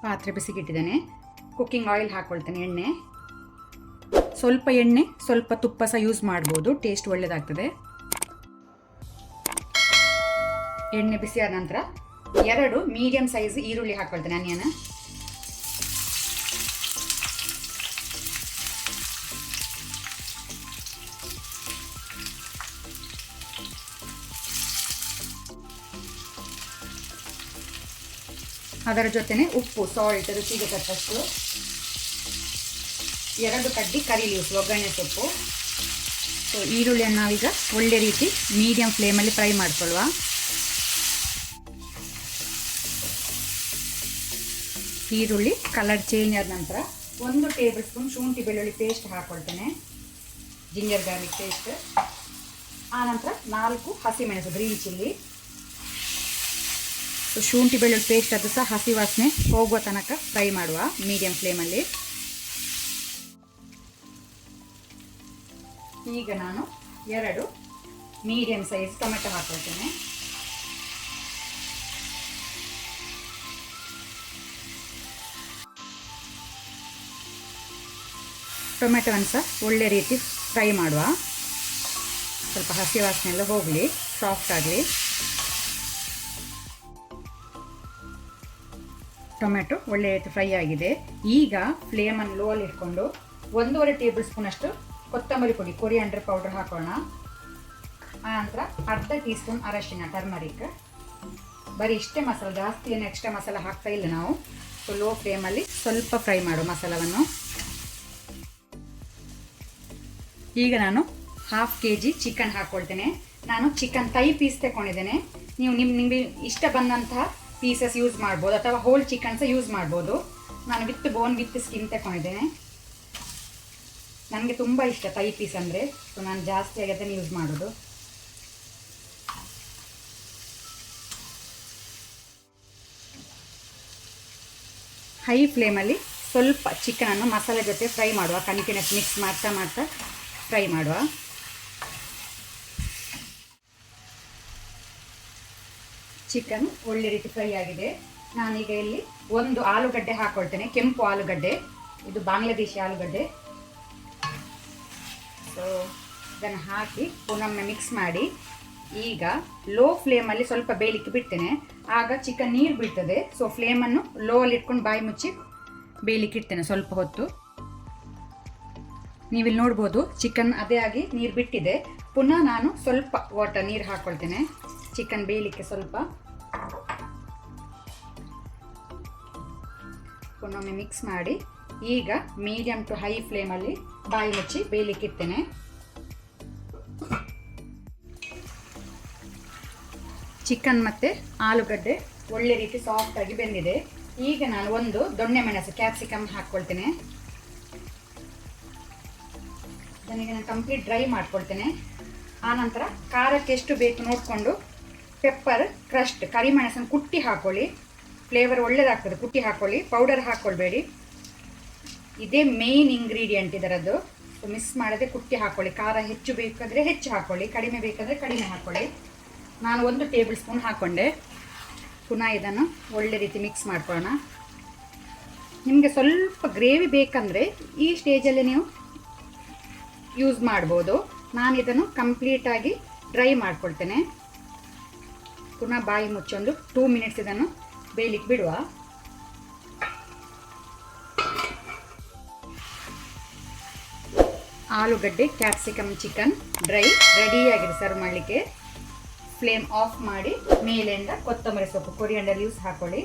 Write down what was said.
ಪಾತ್ರೆ ಬಿಸಿಗಿಟ್ಟಿದ್ದೇನೆ. Cooking oil ಹಾಕ್ಕೊಳ್ತೇನೆ. ಎಣ್ಣೆ ಸ್ವಲ್ಪ, ಎಣ್ಣೆ ಸ್ವಲ್ಪ ತುಪ್ಪ ಸಹ ಯೂಸ್ ಮಾಡ್ಬೋದು, ಟೇಸ್ಟ್ ಒಳ್ಳೆಯದಾಗ್ತದೆ. ಎಣ್ಣೆ ಬಿಸಿಯಾದ ನಂತರ 2 ಮೀಡಿಯಂ ಸೈಜ್ ಈರುಳ್ಳಿ ಹಾಕ್ಕೊಳ್ತೇನೆ. ಆನಿಯನ್ ಅದರ ಜೊತೆನೆ ಉಪ್ಪು, ಸಾಲ್ಟ್ ರುಚಿಗೆ ತಕ್ಕಷ್ಟು, 2 ಕಡ್ಡಿ ಕರಿ ಲೀವ್ಸ್ ಒಗ್ಗರಣೆ ಸೊಪ್ಪು. ಸೊ ಈರುಳ್ಳಿಯನ್ನು ನಾವೀಗ ಒಳ್ಳೆ ರೀತಿ ಮೀಡಿಯಂ ಫ್ಲೇಮಲ್ಲಿ ಫ್ರೈ ಮಾಡ್ಕೊಳ್ಳುವ. ಈರುಳ್ಳಿ ಕಲರ್ ಚೇಂಜ್ ಆದ ನಂತರ 1 ಟೇಬಲ್ ಸ್ಪೂನ್ ಶುಂಠಿ ಬೆಳ್ಳುಳ್ಳಿ ಪೇಸ್ಟ್ ಹಾಕ್ಕೊಳ್ತೇನೆ, ಜಿಂಜರ್ ಗಾರ್ಲಿಕ್ ಪೇಸ್ಟ್. ಆನಂತರ 4 ಹಸಿಮೆಣಸು ಗ್ರೀನ್ ಚಿಲ್ಲಿ. ಸೊ ಶುಂಠಿ ಬೆಳ್ಳುಳ್ಳಿ ಪೇಸ್ಟ್ ಅದು ಸಹ ಹಸಿ ವಾಸನೆ ಹೋಗುವ ತನಕ ಫ್ರೈ ಮಾಡುವ ಮೀಡಿಯಂ ಫ್ಲೇಮಲ್ಲಿ. ಈಗ ನಾನು 2 ಮೀಡಿಯಂ ಸೈಜ್ ಟೊಮೆಟೊ ಹಾಕ್ಕೊಳ್ತೇನೆ. ಟೊಮೆಟೊವನ್ನು ಸಹ ಒಳ್ಳೆ ರೀತಿ ಫ್ರೈ ಮಾಡುವ, ಸ್ವಲ್ಪ ಹಸಿ ವಾಸನೆ ಎಲ್ಲ ಹೋಗಲಿ, ಸಾಫ್ಟ್ ಆಗಲಿ. ಟೊಮೆಟೊ ಒಳ್ಳೆ ರೀತಿ ಫ್ರೈ ಆಗಿದೆ. ಈಗ ಫ್ಲೇಮನ್ನು ಲೋ ಅಲ್ಲಿ ಇಟ್ಕೊಂಡು 1.5 ಟೇಬಲ್ ಸ್ಪೂನ್ ಅಷ್ಟು ಕೊತ್ತಂಬರಿ ಪುಡಿ, ಕೊರಿಯಾಂಡರ್ ಪೌಡರ್ ಹಾಕೋಣ. ಆನಂತರ ಅರ್ಧ ಟೀ ಸ್ಪೂನ್ ಅರಶಿನ, ಟರ್ಮರಿಕ್. ಬರೀ ಇಷ್ಟೇ ಮಸಾಲೆ, ಜಾಸ್ತಿ ಏನು ಎಕ್ಸ್ಟ್ರಾ ಮಸಾಲೆ ಹಾಕ್ತಾ ಇಲ್ಲ ನಾವು. ಸೊ ಲೋ ಫ್ಲೇಮಲ್ಲಿ ಸ್ವಲ್ಪ ಫ್ರೈ ಮಾಡೋ ಮಸಾಲವನ್ನು. ಈಗ ನಾನು 1/2 kg ಚಿಕನ್ ಹಾಕ್ಕೊಳ್ತೇನೆ. ನಾನು ಚಿಕನ್ ಥೈ ಪೀಸ್ ತಗೊಂಡಿದ್ದೇನೆ. ನೀವು ನಿಮಗೆ ಇಷ್ಟ ಬಂದಂತಹ ಪೀಸಸ್ ಯೂಸ್ ಮಾಡ್ಬೋದು, ಅಥವಾ ಹೋಲ್ ಚಿಕನ್ ಸಹ ಯೂಸ್ ಮಾಡ್ಬೋದು. ನಾನು ವಿತ್ ಬೋನ್ ವಿತ್ ಸ್ಕಿನ್ ತಗೊಂಡಿದ್ದೇನೆ. ನನಗೆ ತುಂಬ ಇಷ್ಟ ಥೈ ಪೀಸ್ ಅಂದರೆ, ಸೊ ನಾನು ಜಾಸ್ತಿಯಾಗಿ ಅದನ್ನು ಯೂಸ್ ಮಾಡೋದು. ಹೈ ಫ್ಲೇಮಲ್ಲಿ ಸ್ವಲ್ಪ ಚಿಕನನ್ನು ಮಸಾಲೆ ಜೊತೆ ಫ್ರೈ ಮಾಡುವ, ಕಂಟಿನ್ಯೂಸ್ ಮಿಕ್ಸ್ ಮಾಡ್ತಾ ಮಾಡ್ತಾ ಫ್ರೈ ಮಾಡುವ. ಚಿಕನ್ ಒಳ್ಳೆ ರೀತಿ ಫ್ರೈ ಆಗಿದೆ. ನಾನೀಗ ಇಲ್ಲಿ 1 ಆಲೂಗಡ್ಡೆ ಹಾಕ್ಕೊಳ್ತೇನೆ, ಕೆಂಪು ಆಲೂಗಡ್ಡೆ, ಇದು ಬಾಂಗ್ಲಾದೇಶಿ ಆಲೂಗಡ್ಡೆ. ಸೊ ಇದನ್ನು ಹಾಕಿ ಪುನೊಮ್ಮೆ ಮಿಕ್ಸ್ ಮಾಡಿ ಈಗ ಲೋ ಫ್ಲೇಮಲ್ಲಿ ಸ್ವಲ್ಪ ಬೇಯಲಿಕ್ಕೆ ಬಿಡ್ತೇನೆ. ಆಗ ಚಿಕನ್ ನೀರು ಬಿಡ್ತದೆ. ಸೊ ಫ್ಲೇಮನ್ನು ಲೋ ಅಲ್ಲಿ ಇಟ್ಕೊಂಡು ಬಾಯಿ ಮುಚ್ಚಿ ಬೇಯಲಿಕ್ಕೆ ಇಡ್ತೇನೆ ಸ್ವಲ್ಪ ಹೊತ್ತು. ನೀವಿಲ್ಲಿ ನೋಡ್ಬೋದು ಚಿಕನ್ ಅದೇ ಆಗಿ ನೀರು ಬಿಟ್ಟಿದೆ. ಪುನಃ ನಾನು ಸ್ವಲ್ಪ ವಾಟರ್ ನೀರು ಹಾಕ್ಕೊಳ್ತೇನೆ ಚಿಕನ್ ಬೇಯಲಿಕ್ಕೆ. ಸ್ವಲ್ಪ ಪುನೊಮ್ಮೆ ಮಿಕ್ಸ್ ಮಾಡಿ ಈಗ ಮೀಡಿಯಂ ಟು ಹೈ ಫ್ಲೇಮಲ್ಲಿ ಬಾಯಿ ಮುಚ್ಚಿ ಬೇಯಲಿಕ್ಕೆ ಇಡ್ತೇನೆ. ಚಿಕನ್ ಮತ್ತು ಆಲೂಗಡ್ಡೆ ಒಳ್ಳೆ ರೀತಿ ಸಾಫ್ಟ್ ಆಗಿ ಬೆಂದಿದೆ. ಈಗ ನಾನು 1 ದೊಣ್ಣೆ ಮೆಣಸು, ಕ್ಯಾಪ್ಸಿಕಮ್ ಹಾಕ್ಕೊಳ್ತೇನೆ. ಅದನ್ನೀಗ ನಾನು ಕಂಪ್ಲೀಟ್ ಡ್ರೈ ಮಾಡ್ಕೊಳ್ತೇನೆ. ಆನಂತರ ಖಾರಕ್ಕೆ ಎಷ್ಟು ಬೇಕು ನೋಡಿಕೊಂಡು ಪೆಪ್ಪರ್ ಕ್ರಸ್ಟ್, ಕರಿಮೆಣಸನ್ನು ಕುಟ್ಟಿ ಹಾಕ್ಕೊಳ್ಳಿ, ಫ್ಲೇವರ್ ಒಳ್ಳೆಯದಾಗ್ತದೆ. ಕುಟ್ಟಿ ಹಾಕ್ಕೊಳ್ಳಿ, ಪೌಡರ್ ಹಾಕ್ಕೊಳ್ಬೇಡಿ. ಇದೇ ಮೇನ್ ಇಂಗ್ರೀಡಿಯೆಂಟ್ ಇದರದ್ದು. ಸೊ ಮಿಸ್ ಮಾಡದೆ ಕುಟ್ಟಿ ಹಾಕ್ಕೊಳ್ಳಿ. ಖಾರ ಹೆಚ್ಚು ಬೇಕಾದರೆ ಹೆಚ್ಚು ಹಾಕ್ಕೊಳ್ಳಿ, ಕಡಿಮೆ ಬೇಕಾದರೆ ಕಡಿಮೆ ಹಾಕ್ಕೊಳ್ಳಿ. ನಾನು 1 ಟೇಬಲ್ ಸ್ಪೂನ್ ಹಾಕ್ಕೊಂಡೆ. ಪುನಃ ಇದನ್ನು ಒಳ್ಳೆ ರೀತಿ ಮಿಕ್ಸ್ ಮಾಡ್ಕೊಳ್ಳೋಣ. ನಿಮಗೆ ಸ್ವಲ್ಪ ಗ್ರೇವಿ ಬೇಕಂದರೆ ಈ ಸ್ಟೇಜಲ್ಲಿ ನೀವು ಯೂಸ್ ಮಾಡ್ಬೋದು. ನಾನು ಇದನ್ನು ಕಂಪ್ಲೀಟಾಗಿ ಡ್ರೈ ಮಾಡ್ಕೊಳ್ತೇನೆ. ಪುನಃ ಬಾಯಿ ಮುಚ್ಚೊಂದು 2 ಮಿನಿಟ್ಸ್ ಇದನ್ನು ಬೇಯಲಿಕ್ಕೆ ಬಿಡುವ. ಆಲೂಗಡ್ಡೆ, ಕ್ಯಾಪ್ಸಿಕಮ್, ಚಿಕನ್ ಡ್ರೈ ರೆಡಿಯಾಗಿದೆ ಸರ್ವ್ ಮಾಡಲಿಕ್ಕೆ. ಫ್ಲೇಮ್ ಆಫ್ ಮಾಡಿ ಮೇಲಿಂದ ಕೊತ್ತಂಬರಿ ಸೊಪ್ಪು, ಕೊರಿಯಾಂಡರ್ ಲೀವ್ಸ್ ಹಾಕ್ಕೊಳ್ಳಿ.